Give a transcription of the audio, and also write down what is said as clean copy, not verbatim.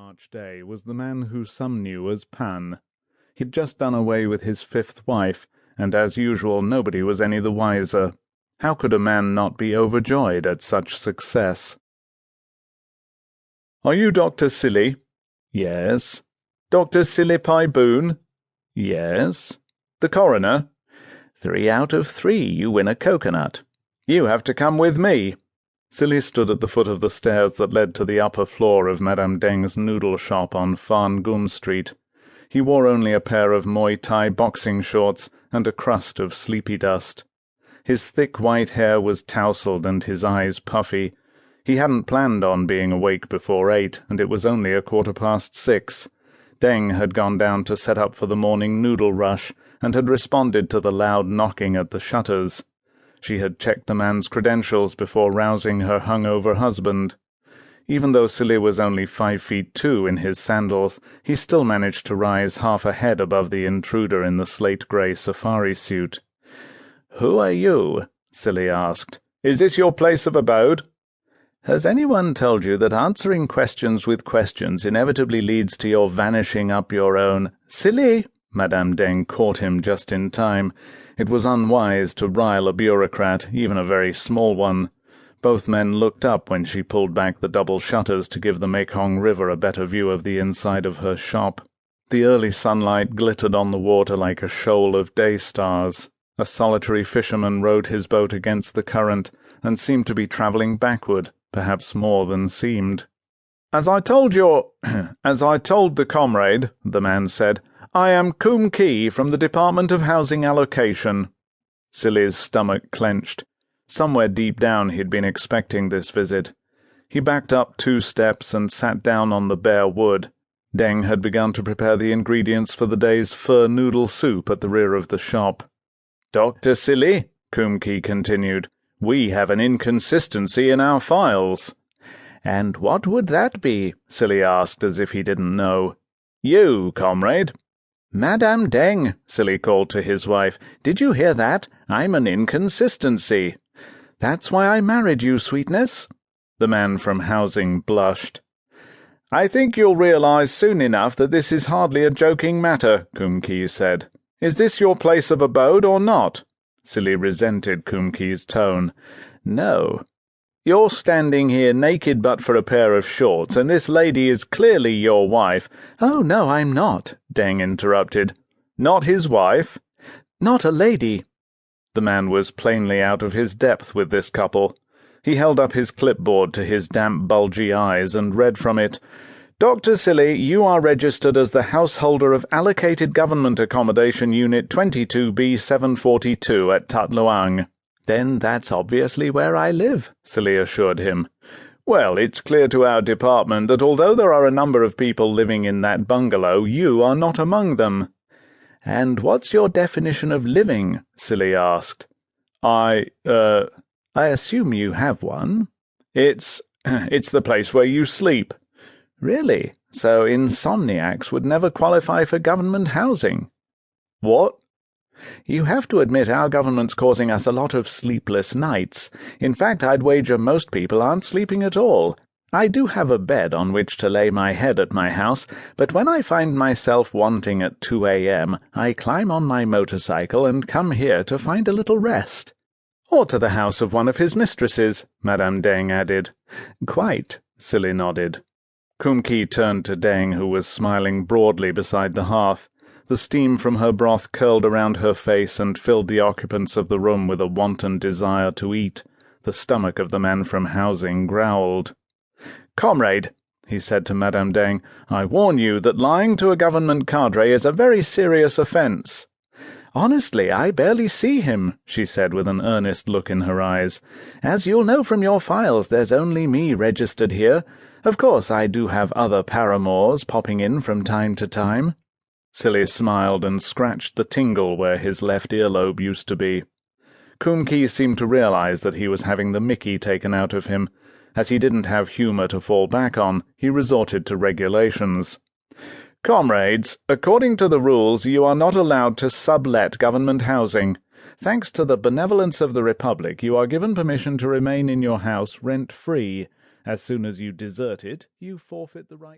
March day was the man who some knew as Pan. He'd just done away with his fifth wife, and as usual nobody was any the wiser. How could a man not be overjoyed at such success? "Are you Dr. Silly?" "Yes." "Dr. Silly Boone?" "Yes." "The coroner?" 3 out of 3, you win a coconut. You have to come with me." Silly stood at the foot of the stairs that led to the upper floor of Madame Deng's noodle shop on Farn Gum Street. He wore only a pair of Muay Thai boxing shorts and a crust of sleepy dust. His thick white hair was tousled and his eyes puffy. He hadn't planned on being awake before 8, and it was only 6:15. Deng had gone down to set up for the morning noodle rush, and had responded to the loud knocking at the shutters. She had checked the man's credentials before rousing her hungover husband. Even though Silly was only 5'2" in his sandals, he still managed to rise half a head above the intruder in the slate-grey safari suit. "Who are you?" Silly asked. "Is this your place of abode?" "Has anyone told you that answering questions with questions inevitably leads to your vanishing up your own—" "Silly!" Madame Deng caught him just in time. It was unwise to rile a bureaucrat, even a very small one. Both men looked up when she pulled back the double shutters to give the Mekong River a better view of the inside of her shop. The early sunlight glittered on the water like a shoal of day stars. A solitary fisherman rowed his boat against the current, and seemed to be travelling backward, perhaps more than seemed. As I told the comrade," the man said, "I am Kum Ki from the Department of Housing Allocation." Silly's stomach clenched. Somewhere deep down he'd been expecting this visit. He backed up 2 steps and sat down on the bare wood. Deng had begun to prepare the ingredients for the day's fur noodle soup at the rear of the shop. "Dr. Silly," Kum Ki continued, "we have an inconsistency in our files." "And what would that be?" Silly asked, as if he didn't know. "You, comrade." "Madame Deng," Silly called to his wife, "did you hear that? I'm an inconsistency." "That's why I married you, sweetness." The man from housing blushed. "I think you'll realize soon enough that this is hardly a joking matter," Kum Ki said. "Is this your place of abode or not?" Silly resented Kum Ki's tone. "No." "You're standing here naked but for a pair of shorts, and this lady is clearly your wife." "Oh, no, I'm not," Deng interrupted. "Not his wife?" "Not a lady." The man was plainly out of his depth with this couple. He held up his clipboard to his damp, bulgy eyes and read from it, "Dr. Silly, you are registered as the householder of Allocated Government Accommodation Unit 22B742 at Tat Luang." "Then that's obviously where I live," Silly assured him. "Well, it's clear to our department that although there are a number of people living in that bungalow, you are not among them." "And what's your definition of living?" Silly asked. I assume you have one." It's the place where you sleep." "Really? So insomniacs would never qualify for government housing?" "What?" "You have to admit our government's causing us a lot of sleepless nights. In fact, I'd wager most people aren't sleeping at all. I do have a bed on which to lay my head at my house, but when I find myself wanting at 2 a.m., I climb on my motorcycle and come here to find a little rest." "Or to the house of one of his mistresses," Madame Deng added. "Quite," Silly nodded. Kum Ki turned to Deng, who was smiling broadly beside the hearth. The steam from her broth curled around her face and filled the occupants of the room with a wanton desire to eat. The stomach of the man from housing growled. "Comrade," he said to Madame Deng, "I warn you that lying to a government cadre is a very serious offence." "Honestly, I barely see him," she said with an earnest look in her eyes. "As you'll know from your files, there's only me registered here. Of course, I do have other paramours popping in from time to time." Silly smiled and scratched the tingle where his left earlobe used to be. Kum Ki seemed to realize that he was having the mickey taken out of him. As he didn't have humour to fall back on, he resorted to regulations. "Comrades, according to the rules, you are not allowed to sublet government housing. Thanks to the benevolence of the Republic, you are given permission to remain in your house rent-free. As soon as you desert it, you forfeit the right..."